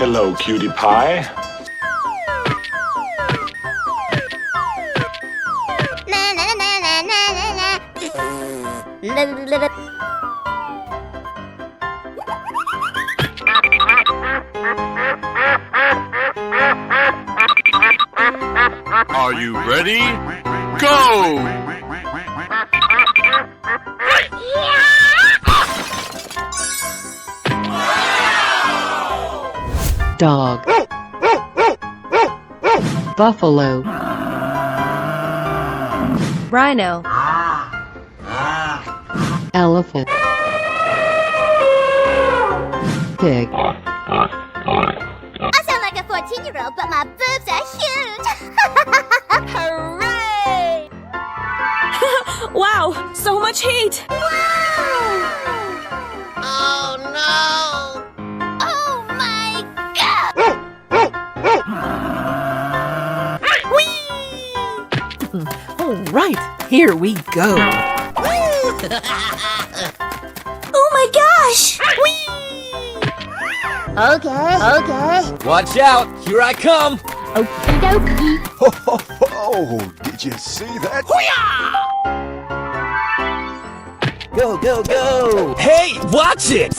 Hello, cutie pie. Are you ready? Go! Dog, buffalo, Rhino. elephant, pig, I sound like a 14-year-old, but my boobs are huge! Hooray! Wow, so much heat! Oh no! Oh my god! All right, here we go. Oh my gosh! Okay. Watch out! Here I come! Okie dokie. Oh, did you see that? Go, go, go! Hey, watch it!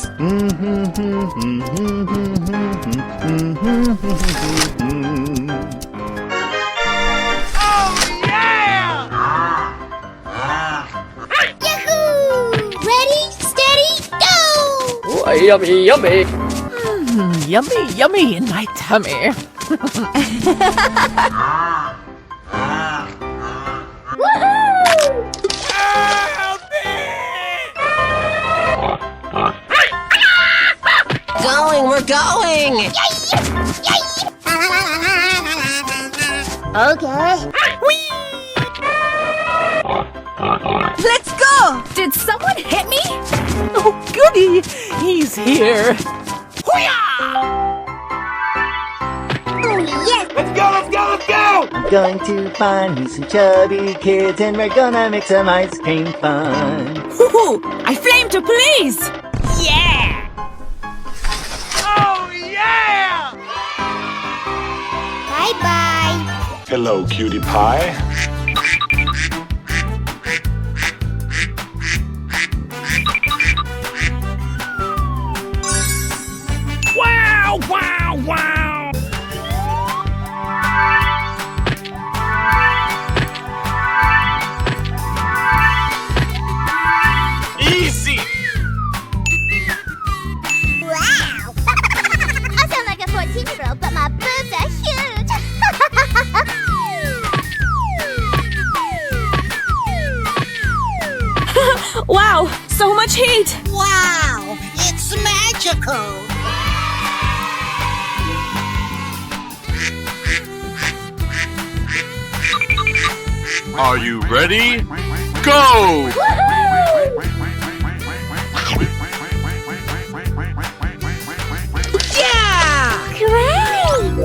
Yahoo! Ready, steady, go! Oh, yummy, yummy! Yummy, yummy in my tummy. We're going! Okay. Let's go! Did someone hit me? Oh, goody! He's here. Oh yes! Let's go, let's go, let's go! I'm going to find me some chubby kids and we're gonna make some ice cream fun. Hoo-hoo! I flame to please! Yeah! Oh, yeah! Bye-bye. Hello, cutie pie. Wow, wow, wow! Easy! Wow! I sound like a 14-year-old, but my boobs are huge! Wow, so much heat! Wow, it's magical. Are you ready? Go! Yeah! Great!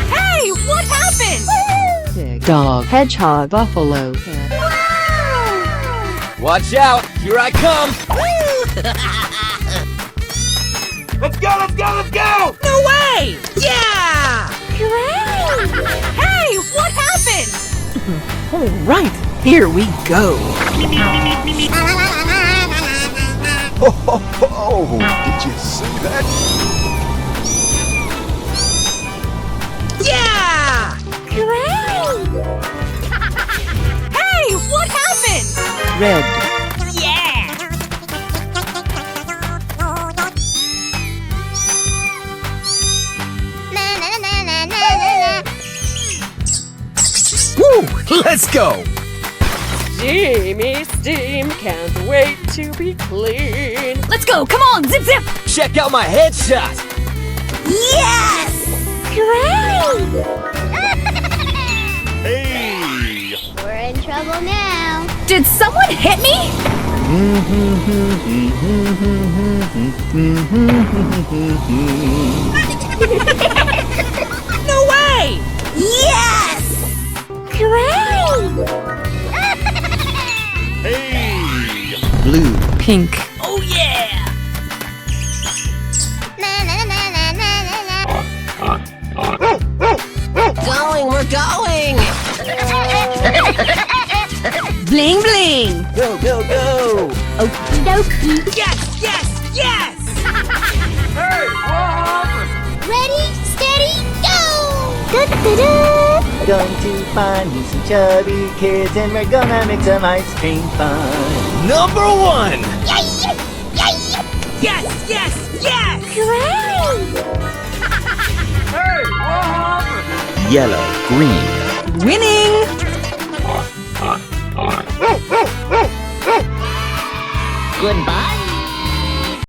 Hey, what happened? pig, dog, hedgehog, buffalo, cat, Watch out! Here I come! Let's go, let's go, let's go! No way! Yeah! Great! Hey, what happened? All right, here we go. Oh, did you see that? Yeah! Great! Hey, what happened? red, Yeah! Woo! Let's go! Steamy steam, can't wait to be clean. Let's go, come on, zip zip! Check out my headshot! Yes! Great! Hey! We're in trouble now. Did someone hit me? No way! Yes! Great! Hey! blue, pink, Oh yeah! Na na na na na Bling bling! Go, go, go! Okie dokie. Yes, yes, yes! Ready, steady, go! Da-da-da-da. Going to find me some chubby kids and we're gonna make some ice cream fun. Number 1! Yay! Yay! Yes, yes, yes! Great! Yellow, green. Winning! Goodbye,